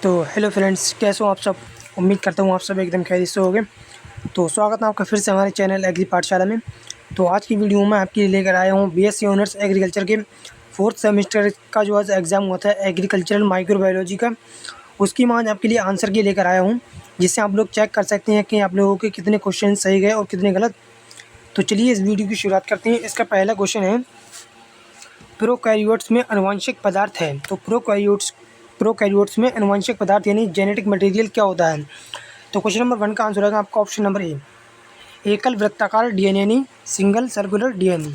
तो hello friends, कैसे हो आप सब। उम्मीद करता हूँ आप सब एकदम खैरियत से होंगे। तो स्वागत है आपका फिर से हमारे चैनल एग्री पाठशाला में। तो आज की वीडियो में आपके लिए लेकर आया हूँ बीएससी ऑनर्स एग्रीकल्चर के 4th सेमेस्टर का जो आज एग्ज़ाम हुआ था एग्रीकल्चरल माइक्रोबायोलॉजी का, उसकी मैं आज आपके लिए आंसर की लेकर आया हूँ, जिससे आप लोग चेक कर सकते हैं कि आप लोगों के कितने क्वेश्चन सही गए और कितने गलत। तो चलिए इस वीडियो की शुरुआत करते हैं। इसका पहला क्वेश्चन है, प्रोकैरियोट्स में आनुवंशिक पदार्थ है। तो प्रोकैरियोट्स में आनुवंशिक पदार्थ यानी जेनेटिक मटेरियल क्या होता है। तो क्वेश्चन नंबर 1 का आंसर होगा आपका ऑप्शन नंबर ए, एकल वृत्ताकार डीएनए यानी सिंगल सर्कुलर डीएनए।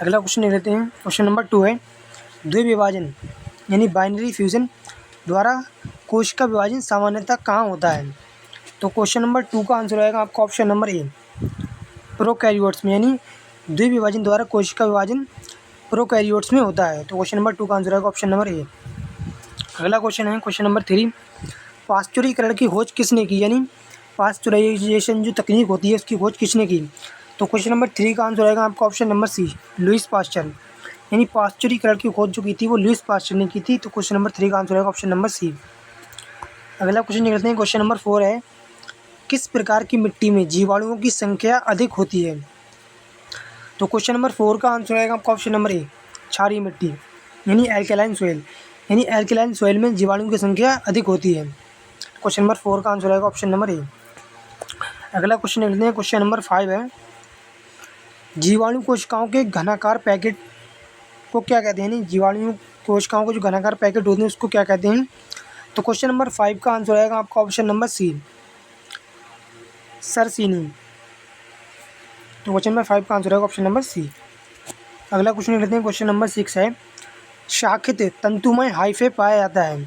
अगला क्वेश्चन ले लेते हैं। क्वेश्चन नंबर 2 है, द्विविभाजन यानी बाइनरी फ्यूजन द्वारा कोश का विभाजन सामान्यतः कहाँ होता है। तो क्वेश्चन नंबर 2 का आंसर आएगा आपका ऑप्शन नंबर ए, प्रोकैरियोट्स में यानी द्विविभाजन द्वारा कोश का विभाजन प्रोकैरियोट्स में होता है। तो क्वेश्चन नंबर 2 का आंसर आएगा ऑप्शन नंबर ए। अगला क्वेश्चन है क्वेश्चन नंबर 3, पाश्चुरीकरण की खोज किसने की, यानी पाश्चुराइजेशन जो तकनीक होती है उसकी खोज किसने की। तो क्वेश्चन नंबर 3 का आंसर आएगा आपका option number C, Louis Pasteur, यानी पाश्चुरीकरण की खोज जो की थी वो लुईस पाश्चर ने की थी। तो क्वेश्चन नंबर 3 का आंसर आएगा ऑप्शन नंबर सी। अगला क्वेश्चन निकलते हैं। क्वेश्चन नंबर 4 है, किस प्रकार की मिट्टी में जीवाणुओं की संख्या अधिक होती है। तो क्वेश्चन नंबर 4 का आंसर आएगा आपका ऑप्शन नंबर ए, क्षारीय मिट्टी यानी एल्कलाइन सोइल, यानी एल्कलाइन सोइल में जीवाणुओं की संख्या अधिक होती है। क्वेश्चन नंबर 4 का आंसर आएगा ऑप्शन नंबर ए। अगला क्वेश्चन लिखते हैं। क्वेश्चन नंबर 5 है, जीवाणु कोशिकाओं के घनाकार पैकेट को क्या कहते हैं, यानी जीवाणु कोशिकाओं के जो घनाकार पैकेट होते हैं उसको क्या कहते हैं। तो क्वेश्चन नंबर 5 का आंसर आएगा आपका ऑप्शन नंबर सी, सरसीनी। तो क्वेश्चन नंबर 5 का आंसर आएगा ऑप्शन नंबर सी। अगला क्वेश्चन लिखते हैं। क्वेश्चन नंबर 6 है, शाखित तंतुमय हाइफे पाया जाता है।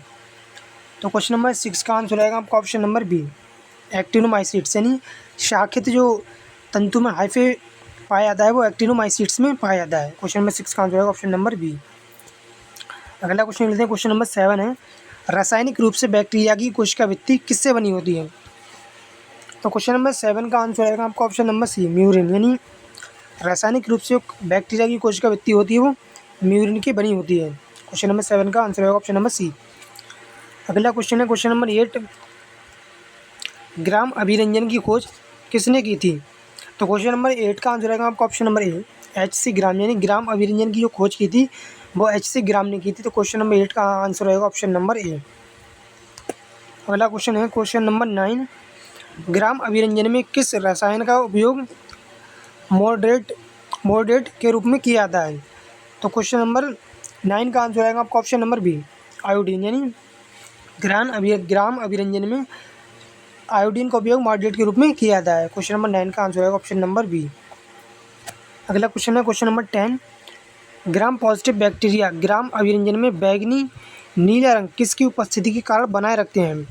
तो क्वेश्चन नंबर 6 का आंसर आएगा आपका ऑप्शन नंबर बी, एक्टिनोमाइसीट्स, यानी शाखित जो तंतुमय हाइफे पाया जाता है वो एक्टिनोमाइसीट्स में पाया जाता है। क्वेश्चन नंबर 6 का आंसर आएगा ऑप्शन नंबर बी। अगला क्वेश्चन लेते हैं। क्वेश्चन नंबर 7 है, रासायनिक रूप से बैक्टीरिया की कोशिका भित्ति किससे बनी होती है। तो क्वेश्चन नंबर 7 का आंसर आएगा आपका ऑप्शन नंबर सी, म्यूरिन, यानी रासायनिक रूप से बैक्टीरिया की कोशिका भित्ति होती है वो म्यूरिन की बनी होती है। क्वेश्चन नंबर 7 का आंसर आएगा ऑप्शन नंबर सी। अगला क्वेश्चन है क्वेश्चन नंबर 8, ग्राम अभिरंजन की खोज किसने की थी। तो क्वेश्चन नंबर 8 का आंसर आएगा आपका ऑप्शन नंबर ए, एच.सी. ग्राम, यानी ग्राम अभिरंजन की जो खोज की थी वो एच.सी. ग्राम ने की थी। तो क्वेश्चन नंबर 8 का आंसर आएगा ऑप्शन नंबर ए। अगला क्वेश्चन है क्वेश्चन नंबर 9, ग्राम अभिरंजन में किस रसायन का उपयोग मॉडरेट के रूप में किया जाता है। तो क्वेश्चन नंबर 9 का आंसर आएगा आपका ऑप्शन नंबर बी, आयोडीन, यानी ग्राम अभिरंजन में आयोडीन का उपयोग मॉडरेट के रूप में किया जाता है। क्वेश्चन नंबर 9 का आंसर आएगा ऑप्शन नंबर बी। अगला क्वेश्चन है question number 10, gram positive bacteria ग्राम अभिरंजन में बैंगनी नीला रंग किसकी उपस्थिति के कारण बनाए रखते हैं।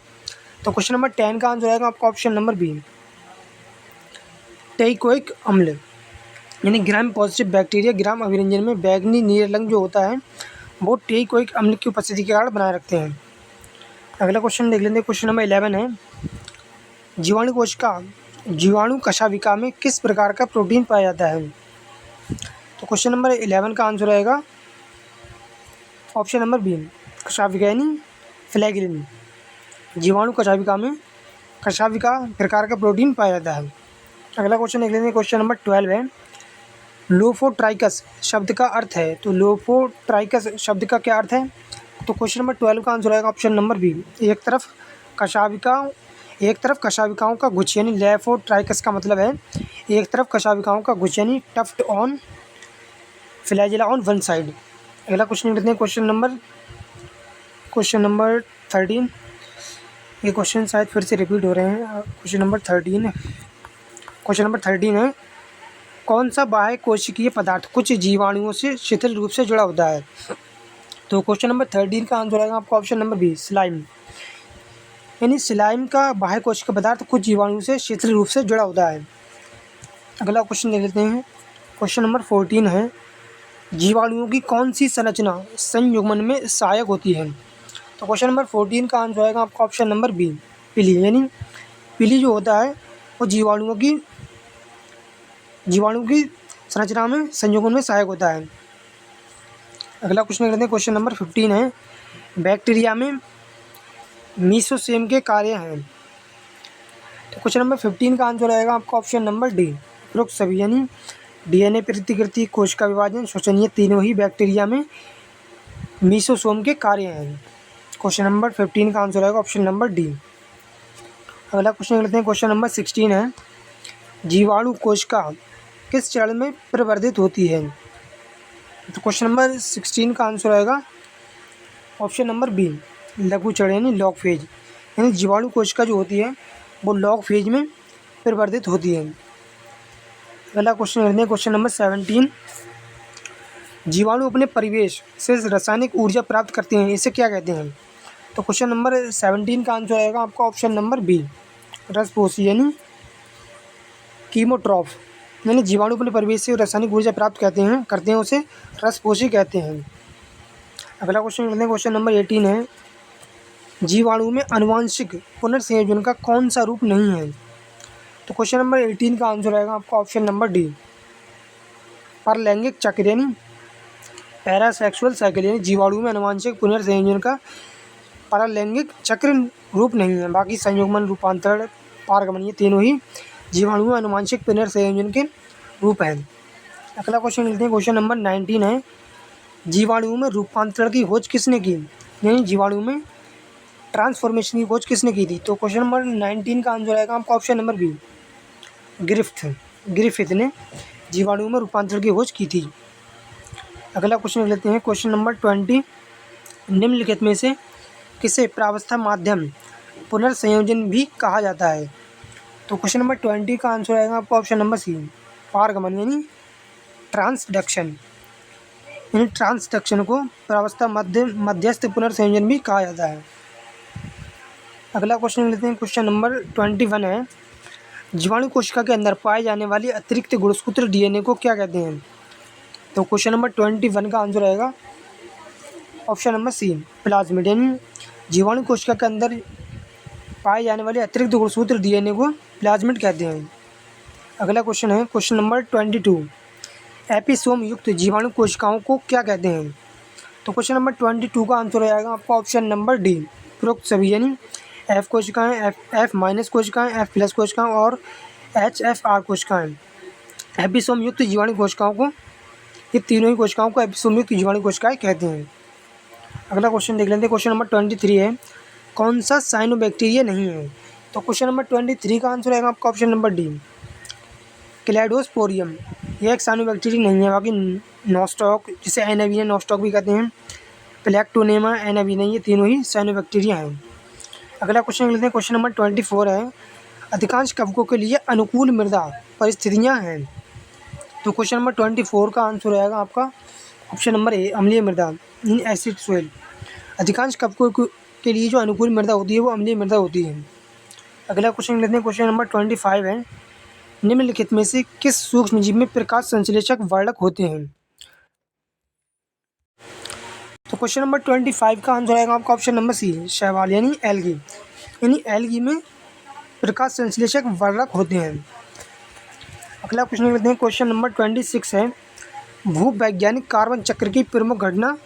तो क्वेश्चन नंबर 10 का आंसर आएगा आपका ऑप्शन नंबर बी, टेइकोइक अम्ल, यानी ग्राम पॉजिटिव बैक्टीरिया ग्राम अभिरंजन में बैंगनी नीला रंग जो होता है वो टेइकोइक अम्ल की उपस्थिति के कारण बनाए रखते हैं। अगला क्वेश्चन देख लेते हैं। क्वेश्चन नंबर 11 है, जीवाणु कशाविका में किस प्रकार का प्रोटीन पाया जाता है। तो क्वेश्चन नंबर 11 का आंसर आएगा ऑप्शन नंबर बी, कशाविका, यानी फ्लैगिलिन। जीवाणु कशाविका में कशाविका प्रकार का प्रोटीन पाया जाता है। अगला क्वेश्चन देख लेते हैं। क्वेश्चन नंबर 12 है, लोफोट्राइकस शब्द का अर्थ है। तो लोफोट्राइकस शब्द का क्या अर्थ है। तो क्वेश्चन नंबर 12 का आंसर आएगा ऑप्शन नंबर बी, एक तरफ कशाविकाओं का गुच्छ, यानी लेफोट्राइकस का मतलब है एक तरफ कशाविकाओं का गुच्छ, यानी tuft on flagella on one side. अगला क्वेश्चन लेते हैं। क्वेश्चन नंबर 13, ये क्वेश्चन शायद फिर से रिपीट हो रहे हैं। क्वेश्चन नंबर 13 है, कौन सा बाह्य कोशिकीय पदार्थ कुछ जीवाणुओं से शिथिल रूप से जुड़ा होता है। तो क्वेश्चन नंबर 13 का आंसर आएगा आपका ऑप्शन नंबर बी, स्लाइम, यानी स्लाइम का बाह्य कोशिकीय पदार्थ कुछ जीवाणुओं से शिथिल रूप से जुड़ा होता है। अगला क्वेश्चन देख लेते हैं। क्वेश्चन नंबर 14 है, जीवाणुओं की कौन सी संरचना संयुग्मन में सहायक होती है। तो क्वेश्चन नंबर 14 का आंसर आएगा आपका ऑप्शन नंबर बी, पिली, यानी पिली जो होता है वो जीवाणु की संरचना में संयुग्मन में सहायक होता है। अगला क्वेश्चन करते हैं। क्वेश्चन नंबर 15 है, बैक्टीरिया में मीसोसेम के कार्य हैं। तो क्वेश्चन नंबर 15 का आंसर आएगा आपका ऑप्शन नंबर डी, उपरोक्त सभी यानी डीएनए प्रतिकृति, कोशिका विभाजन, श्वसनीय, तीनों ही बैक्टीरिया में मीसोसोम के कार्य हैं। क्वेश्चन नंबर 15 का आंसर आएगा ऑप्शन नंबर डी। अगला क्वेश्चन लेते हैं, क्वेश्चन नंबर 16 है, जीवाणु कोशिका किस चरण में प्रवर्धित होती है? तो क्वेश्चन नंबर 16 का आंसर आएगा ऑप्शन नंबर बी, लघु चरण यानी लॉग फेज। यानी जीवाणु कोशिका जो होती है वो लॉग फेज में प्रवर्धित होती है। अगला क्वेश्चन लेते हैं, क्वेश्चन नंबर 17, जीवाणु अपने परिवेश से रासायनिक ऊर्जा प्राप्त करते हैं, इसे क्या कहते हैं? तो क्वेश्चन नंबर 17 का आंसर आएगा आपका ऑप्शन नंबर बी, रसपोशी यानी कीमोट्रॉफ। यानी जीवाणु अपने परिवेश से रासायनिक ऊर्जा प्राप्त करते हैं उसे रसपोशी कहते हैं। अगला क्वेश्चन लेते हैं, क्वेश्चन नंबर 18 है, जीवाणु में आनुवांशिक पुनर्संयोजन का कौन सा रूप नहीं है? तो क्वेश्चन नंबर 18 का आंसर आएगा आपका ऑप्शन नंबर डी, परलैंगिक चक्र यानी पैरासेक्सुअल साइकिल। यानी जीवाणु में आनुवांशिक पुनर्संयोजन का परलैंगिक चक्र रूप नहीं है, बाकी संयुग्मन, रूपांतरण, पारगमन, ये तीनों ही जीवाणु में आनुवांशिक पुनर्संयोजन के रूप हैं। अगला क्वेश्चन लेते हैं, क्वेश्चन नंबर 19 है, जीवाणु में रूपांतरण की खोज किसने की? यानी जीवाणु में ट्रांसफॉर्मेशन की खोज किसने की थी? तो क्वेश्चन नंबर 19 का आंसर आएगा आपका ऑप्शन नंबर बी, ग्रिफिथ ने जीवाणु में रूपांतरण की खोज की थी। अगला क्वेश्चन लेते हैं, क्वेश्चन नंबर 20, निम्नलिखित में से किसे प्रावस्था माध्यम पुनर्संयोजन भी कहा जाता है? तो क्वेश्चन नंबर 20 का आंसर आएगा आपका ऑप्शन नंबर सी, पारगमन यानी ट्रांसडक्शन। यानी ट्रांसडक्शन को प्रावस्था मध्यस्थ पुनर्संयोजन भी कहा जाता है। अगला क्वेश्चन लेते हैं, क्वेश्चन नंबर 21 है, जीवाणु कोशिका के अंदर पाए जाने वाली अतिरिक्त गुणसूत्र डीएनए को क्या कहते हैं? तो क्वेश्चन नंबर 21 का आंसर आएगा ऑप्शन नंबर सी, प्लाज्मिड। यानी जीवाणु कोशिका के अंदर पाए जाने वाले अतिरिक्त गुणसूत्र डीएनए को प्लाज्मिड कहते हैं। अगला क्वेश्चन है, क्वेश्चन नंबर 22, एपिसोम युक्त जीवाणु कोशिकाओं को क्या कहते हैं? तो क्वेश्चन नंबर 22 का आंसर आएगा आपका ऑप्शन नंबर डी, उपरोक्त सभी यानी एफ कोशिकाएँ, एफ माइनस कोशिकाएँ, एफ प्लस कोशिकाएँ और HFR कोशिकाएँ। एपिसोम युक्त जीवाणु कोशिकाओं को, ये तीनों ही कोशिकाओं को एपिसोम युक्त जीवाणु कोशिकाएँ कहते हैं। अगला क्वेश्चन देख लेते हैं, क्वेश्चन नंबर 23 है, कौन सा साइनोबैक्टीरिया नहीं है? तो क्वेश्चन नंबर 23 का आंसर आएगा आपका ऑप्शन नंबर डी, क्लैडोस्पोरियम। यह एक साइनोबैक्टीरिया नहीं है, बाकी नोस्टॉक, जिसे एनावीना नोस्टॉक भी कहते हैं, प्लैक्टोनेमा, एनावीना, ये तीनों ही साइनोबैक्टीरिया हैं। अगला क्वेश्चन लेते हैं, क्वेश्चन नंबर 24 है, अधिकांश कवकों के लिए अनुकूल मृदा परिस्थितियाँ हैं। तो क्वेश्चन नंबर 24 का आंसर आएगा आपका ऑप्शन नंबर ए, अम्लीय मृदा इन एसिड सोइल। अधिकांश कवकों के लिए जो अनुकूल मृदा होती है वो अम्लीय मृदा होती है। अगला क्वेश्चन लेते हैं, क्वेश्चन नंबर 25 है, निम्नलिखित में से किस सूक्ष्मजीव में प्रकाश संश्लेषक वर्णक होते हैं? तो क्वेश्चन नंबर 25 का आंसर आएगा आपका ऑप्शन नंबर सी, शैवाल यानी एल्गी। यानी एल्गी में प्रकाश संश्लेषक वर्णक होते हैं। अगला क्वेश्चन लेते हैं, क्वेश्चन नंबर 26 है, भूवैज्ञानिक कार्बन चक्र की प्रमुख घटना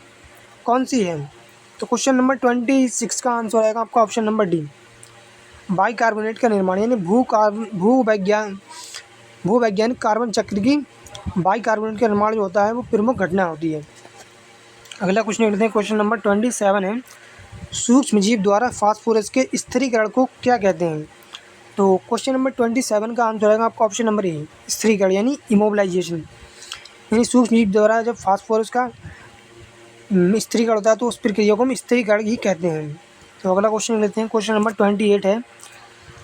कौन सी है? तो क्वेश्चन नंबर 26 का आंसर आएगा आपका ऑप्शन नंबर डी, बाइकार्बोनेट का निर्माण। यानी भूवैज्ञानिक कार्बन चक्र की बाइकार्बोनेट का निर्माण जो होता है वो प्रमुख घटना होती है। अगला क्वेश्चन लेते हैं, क्वेश्चन नंबर 27 है, सूक्ष्मजीव द्वारा फास्फोरस के स्थिरीकरण को क्या कहते हैं? तो क्वेश्चन नंबर 27 का आंसर आएगा आपका ऑप्शन नंबर ए, स्थिरीकरण यानी इमोबिलाइजेशन। यानी सूक्ष्मजीव द्वारा जब फास्फोरस का स्थिरीकरण होता है तो उस प्रक्रिया को हम स्थिरीकरण ही कहते हैं। तो अगला क्वेश्चन लेते हैं, क्वेश्चन नंबर 28 है,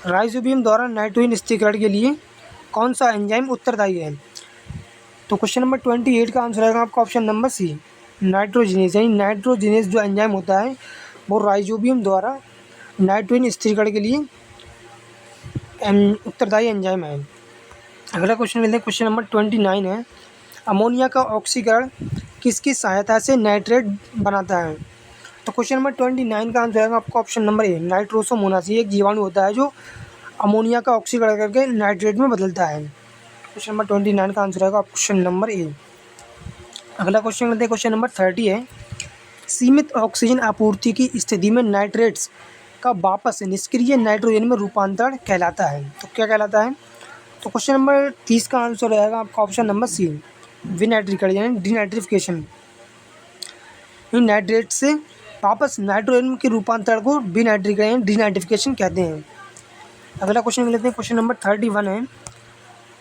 राइजोबियम द्वारा नाइट्रोजन स्थिरीकरण के लिए कौन सा एंजाइम उत्तरदायी है? तो क्वेश्चन नंबर 28 का आंसर आएगा आपका ऑप्शन नंबर सी, नाइट्रोजिनेज। यानी नाइट्रोजिनेज जो एंजाइम होता है वो राइजोबियम द्वारा नाइट्रोजन स्थिरीकरण के लिए उत्तरदायी एंजाइम है। अगला क्वेश्चन लेते हैं, क्वेश्चन नंबर 29 है, अमोनिया का ऑक्सीकरण किसकी सहायता से नाइट्रेट बनाता है? तो क्वेश्चन नंबर 29 का आंसर आएगा आपका ऑप्शन नंबर ए, नाइट्रोसोमोनास। एक जीवाणु होता है जो अमोनिया का ऑक्सीकरण करके नाइट्रेट में बदलता है। क्वेश्चन नंबर 29 का आंसर आएगा ऑप्शन नंबर ए। अगला क्वेश्चन लेते हैं, क्वेश्चन नंबर 30 है, सीमित ऑक्सीजन आपूर्ति की स्थिति में नाइट्रेट्स का वापस निष्क्रिय नाइट्रोजन में रूपांतरण कहलाता है? तो क्या कहलाता है? तो क्वेश्चन नंबर 30 का आंसर रहेगा आपका ऑप्शन नंबर सी, विनाइट्रीकरण यानी डिनाइट्रिफिकेशन। नाइट्रेट से वापस नाइट्रोजन के रूपांतरण को विनाइट्रीकरण यानी डिनाइट्रिफिकेशन कहते हैं। अगला क्वेश्चन लेते हैं, क्वेश्चन नंबर 31 है,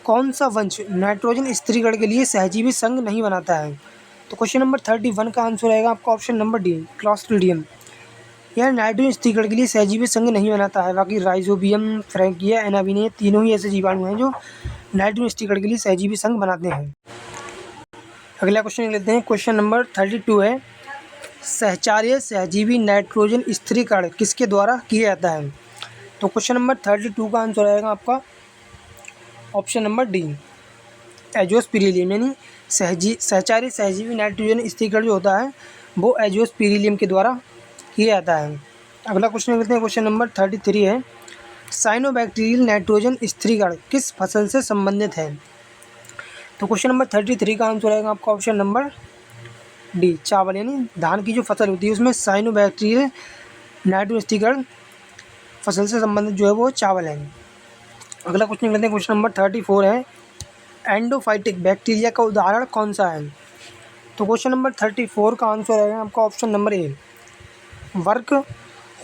कौन सा वंश नाइट्रोजन स्थिरीकरण के लिए सहजीवी संघ नहीं बनाता है? तो क्वेश्चन नंबर 31 का आंसर रहेगा आपका ऑप्शन नंबर डी, क्लॉस्ट्रीडियम। यह नाइट्रोजन स्थिरीकरण के लिए सहजीवी संघ नहीं बनाता है। बाकी राइजोबियम, फ्रैंकिया, एनाबिने, तीनों ही ऐसे जीवाणु हैं जो नाइट्रोजन स्थिरीकरण के लिए सहजीवी संघ बनाते हैं। अगला क्वेश्चन लेते हैं, क्वेश्चन नंबर 32 है, सहचार्य सहजीवी नाइट्रोजन स्थिरीकरण किसके द्वारा किया जाता है? तो क्वेश्चन नंबर 32 का आंसर रहेगा आपका ऑप्शन नंबर डी, एजोस्पिरिलियम। यानी सहचार्य सहजीवी नाइट्रोजन स्थिरीकरण जो होता है वो एजोस्पिरिलियम के द्वारा किया जाता है। अगला क्वेश्चन लेते हैं, क्वेश्चन नंबर 33 है, साइनोबैक्टीरियल नाइट्रोजन स्थिरीकरण किस फसल से संबंधित है? तो क्वेश्चन नंबर 33 का आंसर रहेगा आपका ऑप्शन नंबर डी, चावल। यानी धान की जो फसल होती है उसमें साइनोबैक्टीरियल नाइट्रोजन स्थिरीकरण फसल से संबंधित जो है वो चावल है। अगला क्वेश्चन लेते हैं, क्वेश्चन नंबर 34 है, एंडोफाइटिक बैक्टीरिया का उदाहरण कौन सा है? तो क्वेश्चन नंबर 34 का आंसर रहेगा आपका ऑप्शन नंबर ए, वर्क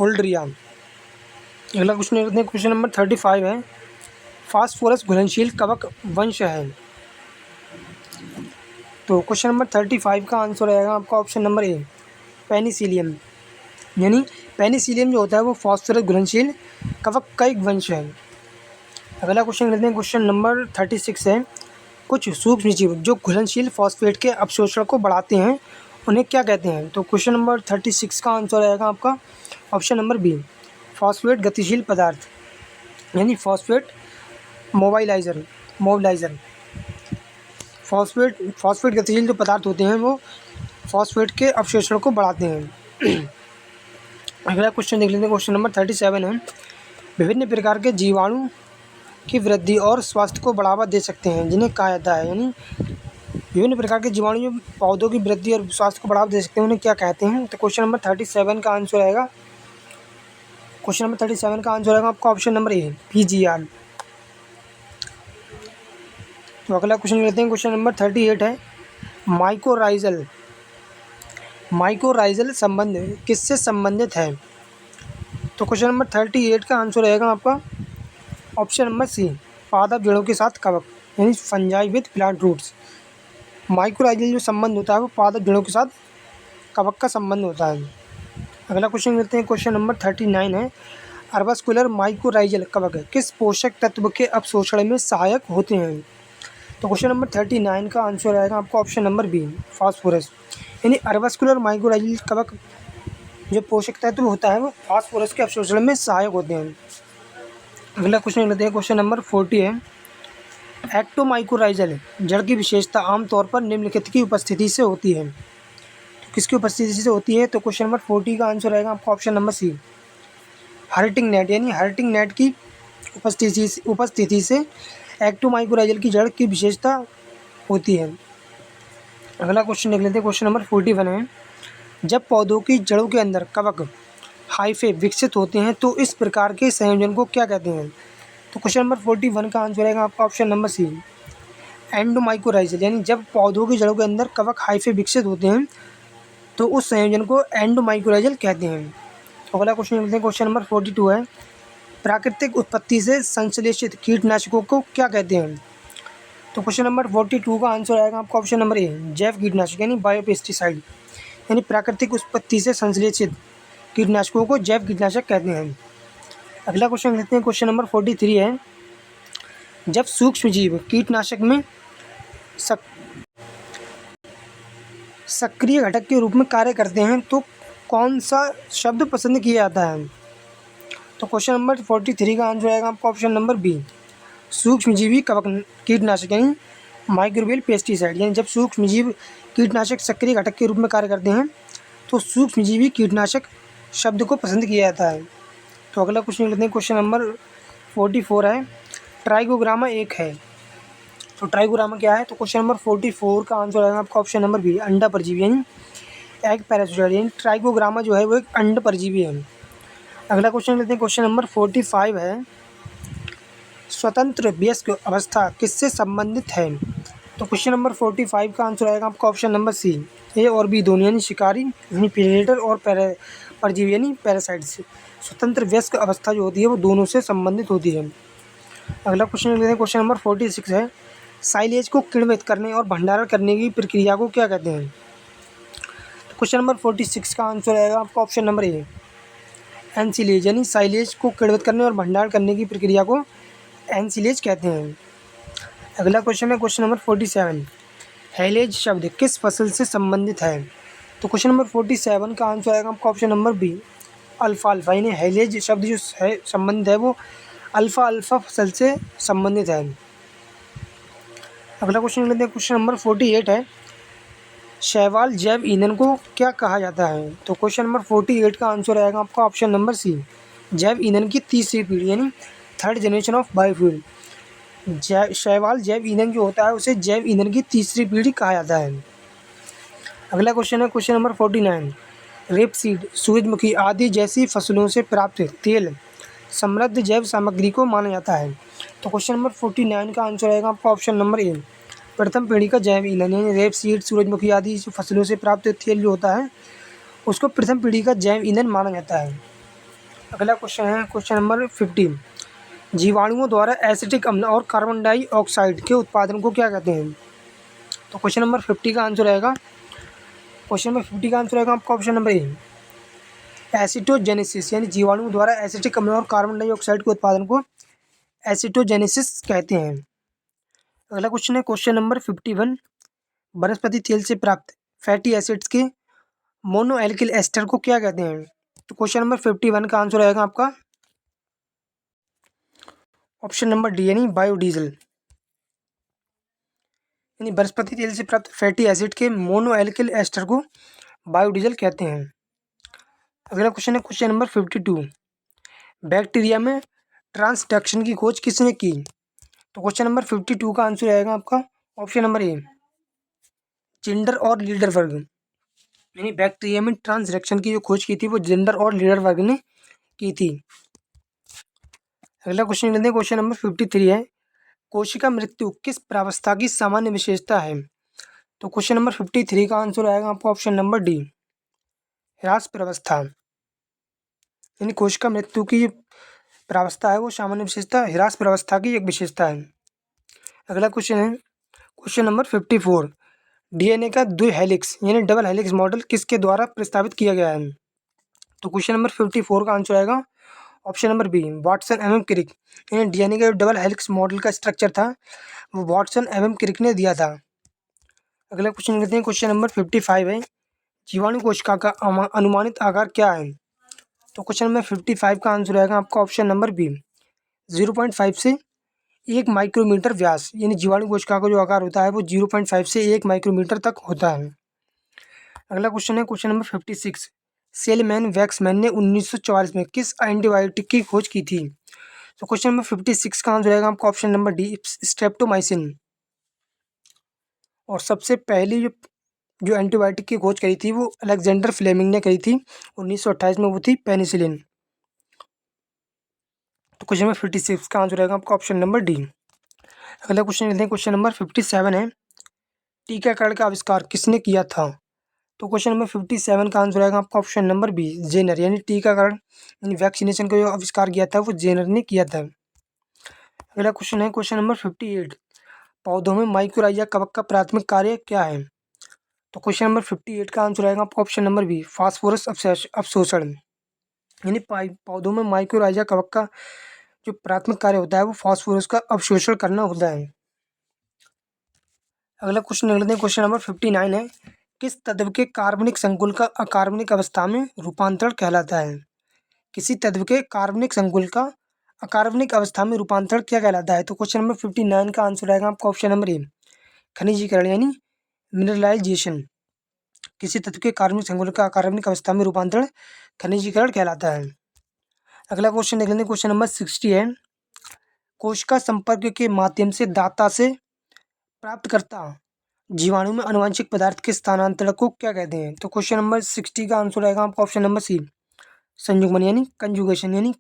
होल्ड्रिया। अगला क्वेश्चन लेते हैं, क्वेश्चन नंबर 35 है, फास्फोरस घुलनशील कवक वंश है। तो क्वेश्चन नंबर 35 का आंसर रहेगा आपका ऑप्शन नंबर ए, पेनिसिलियम। यानी पेनिसिलियम जो होता है वो फास्फोरस घुलनशील कवक का एक वंश है। अगला क्वेश्चन लेते हैं, क्वेश्चन नंबर 36 है, कुछ सूक्ष्मजीव जो घुलनशील फॉस्फेट के अवशोषण को बढ़ाते हैं उन्हें क्या कहते हैं? तो क्वेश्चन नंबर 36 का आंसर रहेगा आपका ऑप्शन नंबर बी, फॉस्फेट गतिशील पदार्थ। यानी फॉस्फेट मोबाइलाइजर। फॉस्फेट गतिशील जो पदार्थ होते हैं वो फॉस्फेट के अवशोषण को बढ़ाते हैं। अगला क्वेश्चन देख लेते हैं, क्वेश्चन नंबर 37 है, विभिन्न प्रकार के जीवाणु की वृद्धि और स्वास्थ्य को बढ़ावा दे सकते हैं जिन्हें कहा जाता है? यानी विभिन्न प्रकार के जीवाणु जो पौधों की वृद्धि और स्वास्थ्य को बढ़ावा दे सकते हैं उन्हें क्या कहते हैं? तो क्वेश्चन नंबर 37 का आंसर रहेगा, क्वेश्चन नंबर 37 का आंसर रहेगा आपका ऑप्शन नंबर ए, पीजीआर। तो अगला क्वेश्चन लेते हैं, क्वेश्चन नंबर 38 है, माइकोराइजल संबंध किससे संबंधित है? तो क्वेश्चन नंबर 38 का आंसर रहेगा आपका ऑप्शन नंबर सी, पादप जड़ों के साथ कवक। यानी fungi with plant roots. Mycorrhizal जो संबंध होता है वो पादप जड़ों के साथ कवक का संबंध होता है। अगला क्वेश्चन लेते हैं, क्वेश्चन नंबर 39 है, अर्बस्कुलर माइकोराइजल कवक किस पोषक तत्व के अपशोषण में सहायक होते हैं? तो क्वेश्चन नंबर 39 का आंसर रहेगा आपका ऑप्शन नंबर बी, फास्फोरस। यानी अर्बस्कुलर माइकोराइजल कवक जो पोषक तत्व होता है वो फास्फोरस के अपशोषण में सहायक होते हैं। अगला क्वेश्चन लेते हैं, क्वेश्चन नंबर 40 है, एक्टोमाइकोराइजल जड़ की विशेषता आमतौर पर निम्नलिखित की उपस्थिति से होती है। तो किसकी उपस्थिति से होती है? तो क्वेश्चन नंबर 40 का आंसर रहेगा आपका option number C, Hartig net. यानी हर्टिंग नेट की उपस्थिति से एक्टोमाइकोराइजल की जड़ की विशेषता होती है। अगला क्वेश्चन देख लेते हैं, क्वेश्चन नंबर 41 है, जब पौधों की जड़ों के अंदर कवक हाइफे विकसित होते हैं तो इस प्रकार के संयोजन को क्या कहते हैं? तो क्वेश्चन नंबर 41 का आंसर रहेगा आपका ऑप्शन नंबर सी, एंडोमाइकोराइजल। यानी जब पौधों की जड़ों के अंदर कवक हाइफे विकसित होते हैं तो उस संयोजन को एंडोमाइकोराइजल कहते हैं। अगला क्वेश्चन लेते हैं, क्वेश्चन नंबर 42 है, प्राकृतिक उत्पत्ति से संश्लेषित कीटनाशकों को क्या कहते हैं? तो क्वेश्चन नंबर 42 का आंसर आएगा आपका ऑप्शन नंबर ए, जैव कीटनाशक यानी बायोपेस्टिसाइड। यानी प्राकृतिक उत्पत्ति से संश्लेषित कीटनाशकों को जैव कीटनाशक कहते हैं। अगला क्वेश्चन लेते हैं, क्वेश्चन नंबर 43 है, जब सूक्ष्मजीव कीटनाशक में सक्रिय घटक के रूप में कार्य करते हैं तो कौन सा शब्द पसंद किया जाता है? तो क्वेश्चन नंबर 43 का आंसर आएगा आपका ऑप्शन नंबर बी, सूक्ष्मजीवी कवक कीटनाशक यानी माइक्रोबियल पेस्टिसाइड। यानी जब सूक्ष्मजीव कीटनाशक सक्रिय घटक के रूप में कार्य करते हैं तो सूक्ष्मजीवी कीटनाशक शब्द को पसंद किया जाता है। तो अगला क्वेश्चन लेते हैं, क्वेश्चन नंबर 44 है, ट्राइकोग्रामा एक है। तो ट्राइकोग्रामा क्या है? तो क्वेश्चन नंबर 44 का आंसर आएगा आपका ऑप्शन नंबर बी, अंडा परजीवी यानी एग पैरासाइट। यानी ट्राइकोग्रामा जो है वो एक अंड परजीवी है। अगला क्वेश्चन लेते हैं, क्वेश्चन नंबर 45 है, स्वतंत्र वयस्क अवस्था किससे संबंधित है? तो क्वेश्चन नंबर 45 का आंसर आएगा आपका ऑप्शन नंबर सी, ए और बी दोनों, यानी शिकारी यानी प्रेडेटर और परजीवी यानी पैरासाइट से। स्वतंत्र वयस्क अवस्था जो होती है वो दोनों से संबंधित होती है। अगला क्वेश्चन लेते हैं, क्वेश्चन नंबर 46 है, साइलेज को किण्वित करने और भंडारण करने की प्रक्रिया को क्या कहते हैं? तो क्वेश्चन नंबर 46 का आंसर आएगा आपका ऑप्शन नंबर ए, एनसिलेज, यानी साइलेज को किण्वित करने और भंडारण करने की प्रक्रिया को एनसिलेज कहते हैं। अगला क्वेश्चन है क्वेश्चन नंबर 47, हैलेज शब्द किस फसल से संबंधित है? तो क्वेश्चन नंबर 47 का आंसर आएगा आपका ऑप्शन नंबर बी, अल्फाल्फा, यानी हैलेज शब्द जो है संबंध है वो अल्फा फसल से संबंधित है। अगला क्वेश्चन लेते हैं, क्वेश्चन नंबर 48 है, शैवाल जैव ईंधन को क्या कहा जाता है? तो क्वेश्चन नंबर 48 का आंसर आएगा आपका ऑप्शन नंबर सी, जैव ईंधन की तीसरी पीढ़ी, यानी थर्ड जनरेशन ऑफ बायोफ्यूल। शैवाल जैव ईंधन जो होता है उसे जैव ईंधन की तीसरी पीढ़ी कहा जाता है। अगला क्वेश्चन है क्वेश्चन नंबर 49, रेपसीड, सूरजमुखी आदि जैसी फसलों से प्राप्त तेल समृद्ध जैव सामग्री को माना जाता है। तो क्वेश्चन नंबर 49 का आंसर आएगा आपका ऑप्शन नंबर ए, प्रथम पीढ़ी का जैव ईंधन, यानी रेपसीड, सूरजमुखी आदि फसलों से प्राप्त तेल जो होता है उसको प्रथम पीढ़ी का जैव ईंधन माना जाता है। अगला क्वेश्चन है क्वेश्चन नंबर 50, जीवाणुओं द्वारा एसिटिक अम्ल और कार्बन डाइऑक्साइड के उत्पादन को क्या कहते हैं? तो क्वेश्चन नंबर 50 का आंसर आएगा, क्वेश्चन नंबर 50 का आंसर आएगा आपका ऑप्शन नंबर ए, एसिटोजेनेसिस, यानी जीवाणुओं द्वारा एसिटिक अम्ल और कार्बन डाइऑक्साइड के उत्पादन को एसिटोजेनेसिस कहते हैं। अगला क्वेश्चन है क्वेश्चन नंबर 51, वनस्पति तेल से प्राप्त फैटी एसिड्स के मोनोएल्किल एस्टर को क्या कहते हैं? तो क्वेश्चन नंबर 51 का आंसर आएगा आपका ऑप्शन नंबर डी, यानी बायोडीजल, यानी वनस्पति तेल से प्राप्त फैटी एसिड के मोनोएल्किल एस्टर को बायोडीजल कहते हैं। अगला क्वेश्चन है क्वेश्चन नंबर 52, बैक्टीरिया में ट्रांसडक्शन की खोज किसने की? तो क्वेश्चन नंबर 52 का आंसर आएगा आपका ऑप्शन नंबर ए, जिंडर और लीडर वर्ग, यानी बैक्टीरिया में ट्रांसडक्शन की जो खोज की थी वो जिंडर और लीडर वर्ग ने की थी। अगला क्वेश्चन लेते हैं, क्वेश्चन नंबर 53 है, कोशिका मृत्यु किस प्रावस्था की सामान्य विशेषता है? तो क्वेश्चन नंबर 53 का आंसर आएगा आपका ऑप्शन नंबर डी, ह्रास प्रावस्था, यानी कोशिका मृत्यु की प्रावस्था है वो सामान्य विशेषता ह्रास प्रावस्था की एक विशेषता है। अगला क्वेश्चन है क्वेश्चन नंबर 54, डीएनए का द्विहेलिक्स यानी डबल हेलिक्स मॉडल किसके द्वारा प्रस्तावित किया गया है? तो क्वेश्चन नंबर 54 का आंसर आएगा ऑप्शन नंबर बी, वाटसन एवं क्रिक, यानी डीएनए का डबल हेलिक्स मॉडल का स्ट्रक्चर था वो वाटसन एवं क्रिक ने दिया था। अगला क्वेश्चन लेते हैं, क्वेश्चन नंबर 55 है, जीवाणु कोशिका का अनुमानित आकार क्या है? तो क्वेश्चन नंबर 55 का आंसर आएगा आपका ऑप्शन नंबर बी, 0.5 से 1 माइक्रोमीटर व्यास, यानी जीवाणु कोशिका का जो आकार होता है वो 0.5 से 1 माइक्रोमीटर तक होता है। अगला क्वेश्चन है क्वेश्चन नंबर 56, सेलमैन वैक्समैन ने 1944 में किस एंटीबायोटिक की खोज की थी? तो क्वेश्चन नंबर 56 का आंसर आएगा आपका ऑप्शन नंबर डी, स्ट्रेप्टोमाइसिन। और सबसे पहली जो एंटीबायोटिक की खोज करी थी वो अलेक्जेंडर फ्लेमिंग ने करी थी 1928 में, वो थी पेनिसिलिन। तो क्वेश्चन नंबर 56 का आंसर आएगा आपका ऑप्शन नंबर डी। अगला क्वेश्चन लेते हैं, क्वेश्चन नंबर 57 है, टीकाकरण का आविष्कार किसने किया था? तो क्वेश्चन नंबर 57 का आंसर आएगा आपका ऑप्शन नंबर बी, जेनर, यानी टीकाकरण यानी वैक्सीनेशन का जो आविष्कार किया था वो जेनर ने किया था। अगला क्वेश्चन है क्वेश्चन नंबर 58, पौधों में माइकोराइजा कवक का प्राथमिक कार्य क्या है? तो क्वेश्चन नंबर 58 का आंसर आएगा आपका ऑप्शन नंबर बी, फास्फोरस अवशोषण, यानी पौधों में माइकोराइजा कवक का जो प्राथमिक कार्य होता है वो फास्फोरस का अवशोषण करना होता है। अगला क्वेश्चन देख लेते हैं, क्वेश्चन नंबर 59 है, किस तत्व के कार्बनिक संकुल का अकार्बनिक अवस्था में रूपांतरण कहलाता है? किसी तत्व के कार्बनिक संकुल का अकार्बनिक अवस्था में रूपांतरण क्या कहलाता है? तो क्वेश्चन नंबर 59 का आंसर आएगा आपका ऑप्शन नंबर ए, खनिजीकरण, यानी मिनरलाइजेशन। किसी तत्व के कार्बनिक संकुल का अकार्बनिक अवस्था में रूपांतरण खनिजीकरण कहलाता है। अगला क्वेश्चन देख लेते हैं, क्वेश्चन नंबर 60 है, कोशिका संपर्क के माध्यम से दाता से प्राप्तकर्ता जीवाणु में आनुवंशिक पदार्थ के स्थानांतरण को क्या कहते हैं? तो क्वेश्चन नंबर 60 का आंसर आएगा आपका ऑप्शन नंबर सी, संयुग्मन यानी कंजुगेशन यानी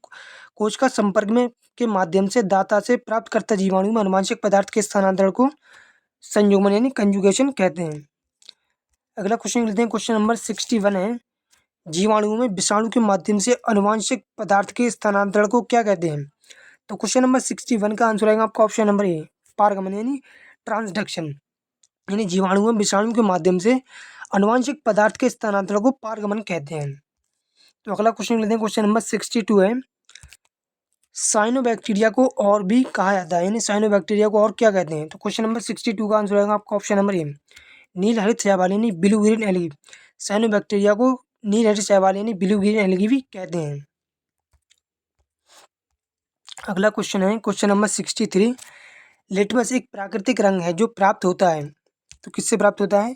कोश का संपर्क में के माध्यम से दाता से प्राप्तकर्ता जीवाणु में अनुवांशिक पदार्थ के स्थानांतरण को संयुग्मन यानी कंजुगेशन कहते हैं। अगला क्वेश्चन लेते हैं, क्वेश्चन नंबर 61 है, जीवाणुओं में विषाणु के माध्यम से अनुवांशिक पदार्थ के स्थानांतरण को क्या कहते हैं? तो क्वेश्चन नंबर 61 का आंसर आएगा आपका ऑप्शन नंबर ए, पारगमन यानी ट्रांसडक्शन यानी जीवाणुओं में विषाणु के माध्यम से अनुवांशिक पदार्थ के स्थानांतरण को पारगमन कहते हैं। तो अगला क्वेश्चन लेते हैं, क्वेश्चन नंबर 62 है, साइनोबैक्टीरिया को और भी कहा जाता है यानी साइनोबैक्टीरिया को और क्या कहते हैं? तो क्वेश्चन नंबर 62 का आंसर आएगा आपका ऑप्शन नंबर ए, नील हरित शैवाल यानी ब्लू ग्रीन एल्गी। साइनोबैक्टीरिया को नील हरित शैवाल यानी ब्लू ग्रीन एल्गी भी कहते हैं। अगला क्वेश्चन है, क्वेश्चन नंबर 63, लिटमस एक प्राकृतिक रंग है जो प्राप्त होता है, तो किससे प्राप्त होता है?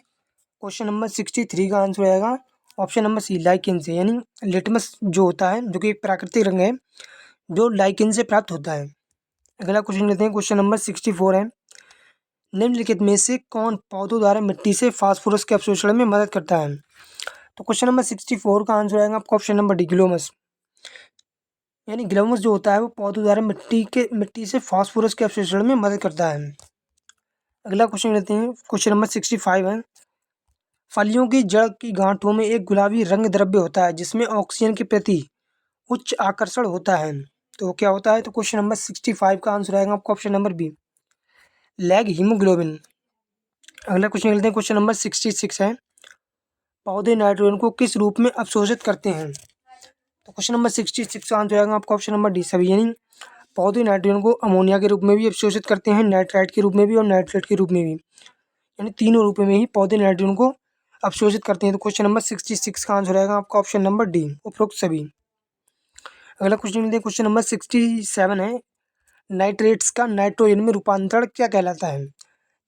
क्वेश्चन नंबर 63 का आंसर आएगा ऑप्शन नंबर सी, लाइकेन से यानी लिटमस जो होता है जो कि एक प्राकृतिक रंग है जो लाइकेन से प्राप्त होता है। अगला क्वेश्चन लेते हैं, क्वेश्चन नंबर 64 है, निम्नलिखित में से कौन पौधों द्वारा मिट्टी से फास्फोरस के अवशोषण में मदद करता है? तो क्वेश्चन नंबर 64 का आंसर आएगा आपका ऑप्शन नंबर डी, ग्लोमस यानी ग्लोमस जो होता है वो पौधों द्वारा मिट्टी से फास्फोरस के अवशोषण में मदद करता है। अगला क्वेश्चन लेते हैं, क्वेश्चन नंबर 65 है, फलियों की जड़ की गांठों में एक गुलाबी रंग द्रव्य होता है जिसमें ऑक्सीजन के प्रति उच्च आकर्षण होता है, तो क्या होता है? तो क्वेश्चन नंबर 65 का आंसर आएगा आपका option number B, leg haemoglobin. अगला क्वेश्चन लेते हैं, क्वेश्चन नंबर 66 है, पौधे नाइट्रोजन को किस रूप में अवशोषित करते हैं? तो क्वेश्चन नंबर 66 का आंसर आएगा आपका ऑप्शन नंबर डी, सभी यानी पौधे नाइट्रोजन को अमोनिया के रूप में भी अवशोषित करते हैं, नाइट्राइट के रूप में भी और नाइट्रेट के रूप में भी, यानी तीनों रूपों में ही पौधे नाइट्रोजन को अवशोषित करते हैं। तो क्वेश्चन नंबर 66 का आंसर आएगा आपका ऑप्शन नंबर डी, उपरोक्त सभी। अगला क्वेश्चन लेते हैं, क्वेश्चन नंबर 67 है, नाइट्रेट्स का नाइट्रोजन में रूपांतरण क्या कहलाता है?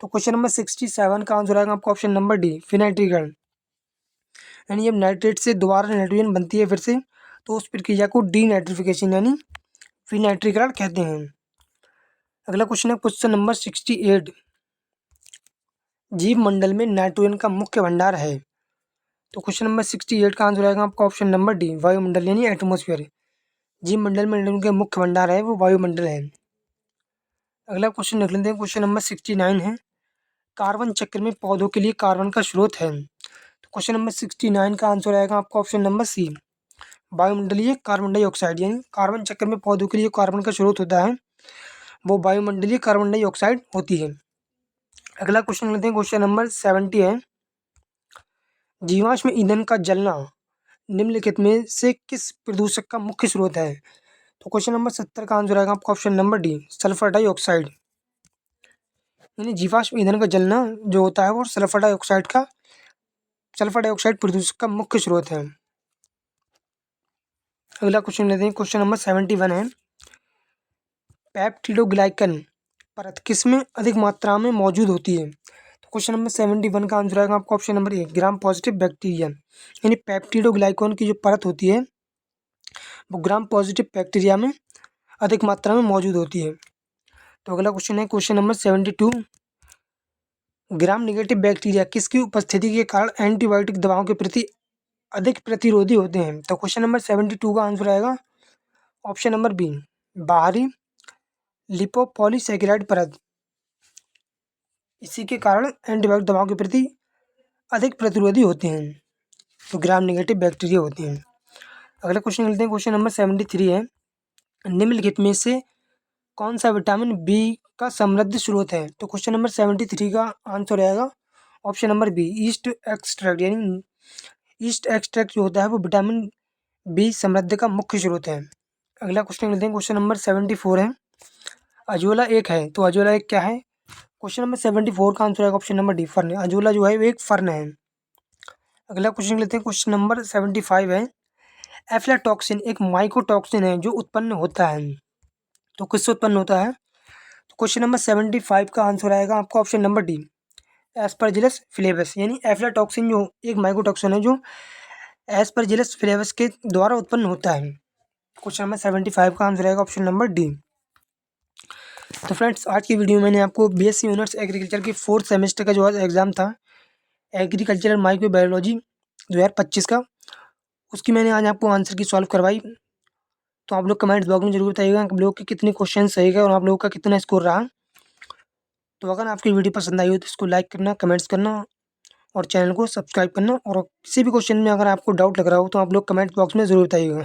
तो क्वेश्चन नंबर 67 का आंसर आएगा आपका ऑप्शन नंबर डी, फिनाइट्रीकरण यानी जब नाइट्रेट से दोबारा नाइट्रोजन बनती है फिर से, तो उस प्रक्रिया को डीनाइट्रिफिकेशन यानी फिनाइट्रीकरण कहते हैं। अगला क्वेश्चन है, क्वेश्चन नंबर 68, जीव मंडल में नाइट्रोजन का मुख्य भंडार है, तो क्वेश्चन नंबर 68 का आंसर आएगा आपका ऑप्शन नंबर डी, वायुमंडल यानी एटमोस्फेयर। जीव मंडल में नाइट्रोजन का मुख्य भंडार है वो वायुमंडल है। अगला क्वेश्चन देख लेते हैं, क्वेश्चन नंबर 69 है, कार्बन चक्र में पौधों के लिए कार्बन का स्रोत है, तो क्वेश्चन नंबर 69 का आंसर आएगा आपका ऑप्शन नंबर सी, वायुमंडलीय कार्बन डाइऑक्साइड यानी कार्बन चक्र में पौधों के लिए कार्बन का स्रोत होता है वो वायुमंडलीय कार्बन डाइऑक्साइड होती है। अगला क्वेश्चन लेते हैं, क्वेश्चन नंबर 70 है, जीवाश्म ईंधन का जलना निम्नलिखित में से किस प्रदूषक का मुख्य स्रोत है? तो क्वेश्चन नंबर 70 का आंसर आएगा आपका option number D, sulphur dioxide यानी जीवाश्म ईंधन का जलना जो होता है वो सल्फर डाइऑक्साइड प्रदूषक का मुख्य स्रोत है। अगला क्वेश्चन लेते हैं, क्वेश्चन नंबर 71 है, पेप्टिडोग्लाइकन परत किस में अधिक मात्रा में मौजूद होती है? तो क्वेश्चन नंबर 71 का आंसर आएगा आपका option number A, gram positive bacteria यानी पेप्टिडोग्लाइकन की जो परत होती है वो ग्राम पॉजिटिव बैक्टीरिया में अधिक मात्रा में मौजूद होती है। तो अगला क्वेश्चन है, question number 72, gram negative bacteria किसकी उपस्थिति के कारण एंटीबायोटिक दवाओं के प्रति अधिक प्रतिरोधी होते हैं? तो क्वेश्चन नंबर 72 का आंसर आएगा ऑप्शन नंबर बी, बाहरी लिपोपॉलीसैकेराइड परत, इसी के कारण एंटीबायोटिक दवाओं के प्रति अधिक प्रतिरोधी होते हैं, तो ग्राम नेगेटिव बैक्टीरिया होते हैं। अगला क्वेश्चन लेते हैं, क्वेश्चन नंबर 73 है, निम्नलिखित में से कौन सा विटामिन बी का समृद्ध स्रोत है? तो क्वेश्चन नंबर 73 का आंसर आएगा option number B, yeast extract यानी ईस्ट एक्सट्रैक्ट जो होता है वो विटामिन बी समृद्ध का मुख्य स्रोत है। अगला क्वेश्चन लेते हैं, क्वेश्चन नंबर 74 है, अजोला एक है, तो अजोला एक क्या है? क्वेश्चन नंबर 74 का आंसर आएगा option number D, fern. Azolla जो है वो एक फर्न है। अगला क्वेश्चन लेते हैं, क्वेश्चन नंबर 75 है, एफ्लाटॉक्सिन एक माइकोटॉक्सिन है जो उत्पन्न होता है, तो किससे उत्पन्न होता है? तो क्वेश्चन नंबर 75 का आंसर आएगा आपका ऑप्शन नंबर डी, एस्परजिलस फ्लेवस यानी एफ्लाटॉक्सिन जो एक माइकोटॉक्सिन है जो एस्परजिलस फ्लेवस के द्वारा उत्पन्न होता है। क्वेश्चन नंबर 75 का आंसर आएगा ऑप्शन नंबर डी। तो फ्रेंड्स आज की वीडियो में मैंने आपको बीएससी ऑनर्स एग्रीकल्चर की 4th सेमेस्टर का जो आज एग्ज़ाम था एग्रीकल्चरल माइक्रोबायोलॉजी 2025 का उसकी मैंने आज आपको आंसर की सॉल्व करवाई। तो आप लोग कमेंट्स बॉक्स में ज़रूर बताइएगा आप लोग के कितने क्वेश्चन सही गए और आप लोगों का कितना स्कोर रहा। तो अगर आपकी वीडियो पसंद आई हो तो इसको लाइक करना, कमेंट्स करना और चैनल को सब्सक्राइब करना। और किसी भी क्वेश्चन में अगर आपको डाउट लग रहा हो तो आप लोग कमेंट बॉक्स में ज़रूर बताइएगा।